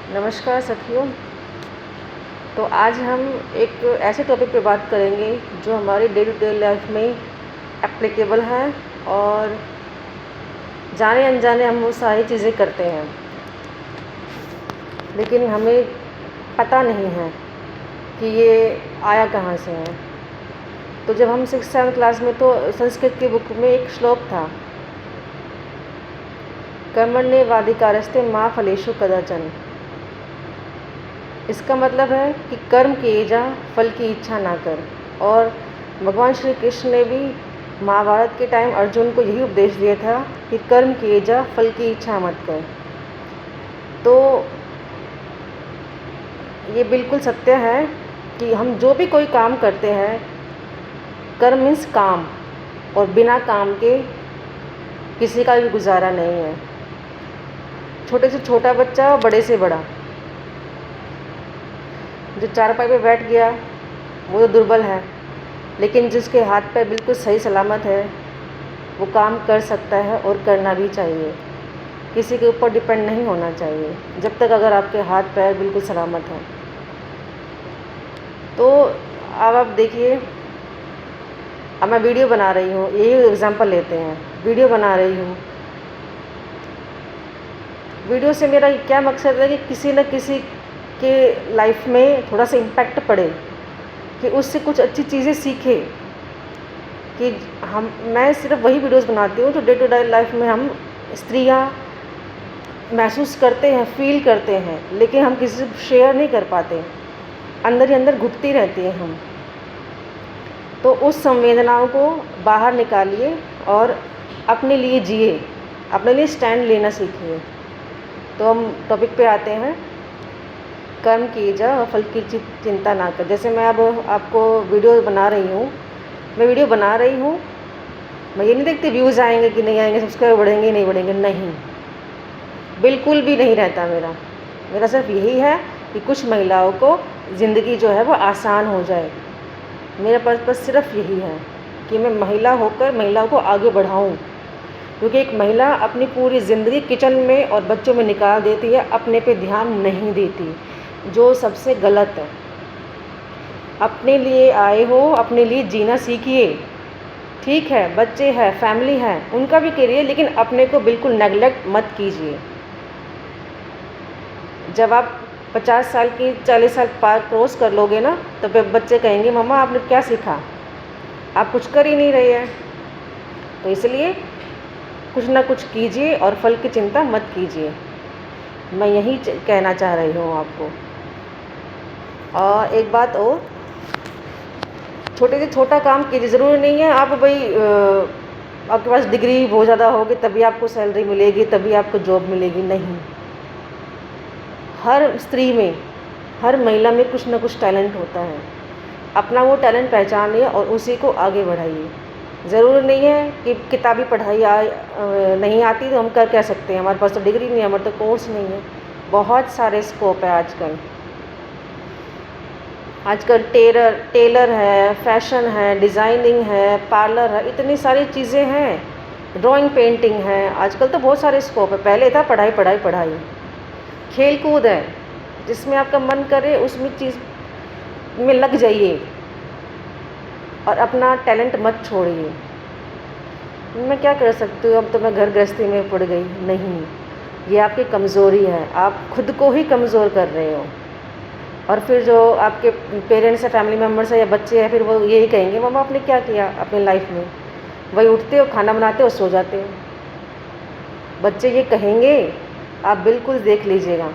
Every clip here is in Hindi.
नमस्कार सखियों। तो आज हम एक ऐसे टॉपिक पे बात करेंगे जो हमारी डे टू डे लाइफ में एप्लीकेबल है और जाने अनजाने हम वो सारी चीज़ें करते हैं, लेकिन हमें पता नहीं है कि ये आया कहाँ से है। तो जब हम 6th-7th क्लास में, तो संस्कृत की बुक में एक श्लोक था, कर्मण्येवाधिकारस्ते मा फलेषु कदाचन। इसका मतलब है कि कर्म किए जा, फल की इच्छा ना कर। और भगवान श्री कृष्ण ने भी महाभारत के टाइम अर्जुन को यही उपदेश दिया था कि कर्म किए जा, फल की इच्छा मत कर। तो ये बिल्कुल सत्य है कि हम जो भी कोई काम करते हैं, कर्म मीन्स काम, और बिना काम के किसी का भी गुजारा नहीं है। छोटे से छोटा बच्चा और बड़े से बड़ा, जो चारपाई पे बैठ गया वो तो दुर्बल है, लेकिन जिसके हाथ पैर बिल्कुल सही सलामत है वो काम कर सकता है और करना भी चाहिए। किसी के ऊपर डिपेंड नहीं होना चाहिए जब तक अगर आपके हाथ पैर बिल्कुल सलामत हैं। तो अब आप देखिए, अब मैं वीडियो बना रही हूँ, यही एग्जांपल लेते हैं। वीडियो बना रही हूँ, वीडियो से मेरा क्या मकसद है कि किसी न किसी के लाइफ में थोड़ा सा इम्पैक्ट पड़े, कि उससे कुछ अच्छी चीज़ें सीखे। कि मैं सिर्फ वही वीडियोस बनाती हूँ जो डे टू डे लाइफ में हम स्त्रियाँ महसूस करते हैं, फील करते हैं, लेकिन हम किसी से शेयर नहीं कर पाते, अंदर ही अंदर घुटती रहती हैं हम। तो उस संवेदनाओं को बाहर निकालिए और अपने लिए जिए, अपने लिए स्टैंड लेना सीखिए। तो हम टॉपिक पे आते हैं, कर्म किए जा और फल की चिंता ना कर। जैसे मैं अब आपको वीडियो बना रही हूँ, मैं ये नहीं देखती व्यूज़ आएंगे कि नहीं आएंगे, सब्सक्राइबर बढ़ेंगे नहीं बढ़ेंगे, नहीं, बिल्कुल भी नहीं रहता मेरा सिर्फ यही है कि कुछ महिलाओं को ज़िंदगी जो है वो आसान हो जाए। मेरा पर्पस सिर्फ यही है कि मैं महिला होकर महिलाओं को आगे बढ़ाऊँ, क्योंकि एक महिला अपनी पूरी ज़िंदगी किचन में और बच्चों में निकाल देती है, अपने पे ध्यान नहीं देती, जो सबसे गलत है। अपने लिए आए हो, अपने लिए जीना सीखिए। ठीक है, बच्चे हैं, फैमिली है, उनका भी करिए, लेकिन अपने को बिल्कुल नेगलेक्ट मत कीजिए। जब आप 50 साल की 40 साल पार क्रॉस कर लोगे ना, तो फिर बच्चे कहेंगे मम्मा आपने क्या सीखा, आप कुछ कर ही नहीं रहे हैं। तो इसलिए कुछ ना कुछ कीजिए और फल की चिंता मत कीजिए। मैं यही कहना चाह रही हूँ आपको। और एक बात और, छोटे से छोटा काम कीजिए। ज़रूरी नहीं है आप भाई आपके पास डिग्री बहुत ज़्यादा होगी तभी आपको सैलरी मिलेगी, तभी आपको जॉब मिलेगी, नहीं। हर स्त्री में, हर महिला में कुछ ना कुछ टैलेंट होता है। अपना वो टैलेंट पहचानिए और उसी को आगे बढ़ाइए। ज़रूरी नहीं है कि किताबी पढ़ाई नहीं आती तो हम कर क्या सकते हैं, हमारे पास तो डिग्री नहीं है, हमारे तो कोर्स नहीं है। बहुत सारे स्कोप है आजकल टेलर है, फैशन है, डिज़ाइनिंग है, पार्लर है, इतनी सारी चीज़ें हैं, ड्राइंग पेंटिंग है। आजकल तो बहुत सारे स्कोप है। पहले था पढ़ाई पढ़ाई पढ़ाई। खेल कूद है, जिसमें आपका मन करे उसमें चीज़ में लग जाइए और अपना टैलेंट मत छोड़िए। मैं क्या कर सकती हूँ, अब तो मैं घर गृहस्थी में पड़ गई, नहीं, ये आपकी कमज़ोरी है, आप खुद को ही कमज़ोर कर रहे हो। और फिर जो आपके पेरेंट्स हैं, फैमिली मेम्बर्स हैं या बच्चे हैं, फिर वो यही कहेंगे मम्मा आपने क्या किया अपनी लाइफ में, वही उठते हो, खाना बनाते हो, सो जाते हो। बच्चे ये कहेंगे, आप बिल्कुल देख लीजिएगा।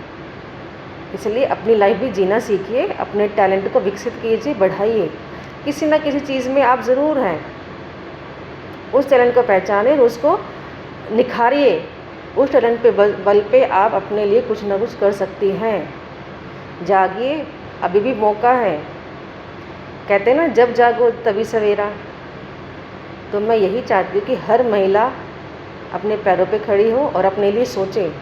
इसलिए अपनी लाइफ भी जीना सीखिए, अपने टैलेंट को विकसित कीजिए, बढ़ाइए। किसी न किसी चीज़ में आप ज़रूर हैं, उस टैलेंट को पहचानें, उसको निखारिए। उस टैलेंट पे बल पे आप अपने लिए कुछ ना कुछ कर सकती हैं। जागिए, अभी भी मौका है। कहते हैं ना, जब जागो तभी सवेरा। तो मैं यही चाहती हूँ कि हर महिला अपने पैरों पे खड़ी हो और अपने लिए सोचे।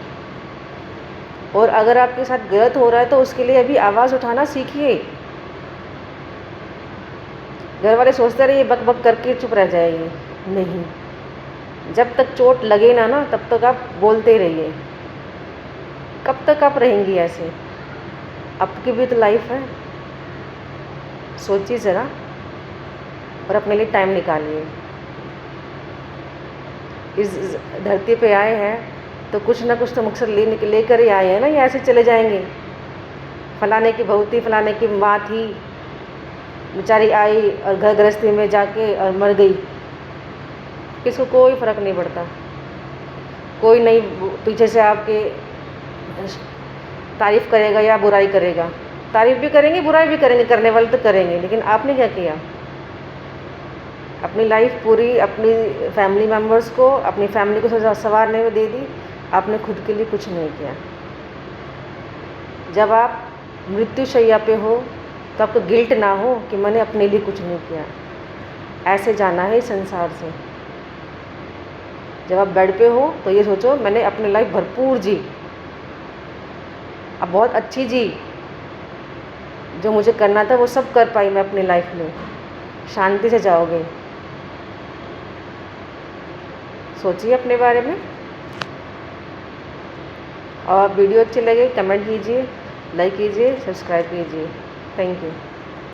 और अगर आपके साथ गलत हो रहा है तो उसके लिए अभी आवाज़ उठाना सीखिए। घर वाले सोचते रहिए बक बक करके चुप रह जाएगी, नहीं। जब तक चोट लगे ना तब तक आप बोलते रहिए। कब तक आप रहेंगी ऐसे? आपकी भी तो लाइफ है। सोचिए ज़रा और अपने लिए टाइम निकालिए। इस धरती पे आए हैं तो कुछ ना कुछ तो मकसद लेकर ही आए हैं ना, या ऐसे चले जाएंगे? फलाने की बहू थी, फलाने की माँ थी, बेचारी आई और घर गृहस्थी में जाके और मर गई, किसको कोई फ़र्क नहीं पड़ता। कोई नहीं पीछे से आपके तारीफ़ करेगा या बुराई करेगा। तारीफ़ भी करेंगे, बुराई भी करेंगे, करने वाले तो करेंगे, लेकिन आपने क्या किया? अपनी लाइफ पूरी अपनी फैमिली मेम्बर्स को, अपनी फैमिली को संवारने में दे दी, आपने खुद के लिए कुछ नहीं किया। जब आप मृत्युशैया पे हो तो आपको गिल्ट ना हो कि मैंने अपने लिए कुछ नहीं किया। ऐसे जाना है इस संसार से। जब आप बेड पे हो तो ये सोचो मैंने अपनी लाइफ भरपूर जी, अब बहुत अच्छी जी, जो मुझे करना था वो सब कर पाई मैं अपनी लाइफ में। शांति से जाओगे। सोचिए अपने बारे में। और वीडियो अच्छी लगे कमेंट कीजिए, लाइक कीजिए, सब्सक्राइब कीजिए। Thank you.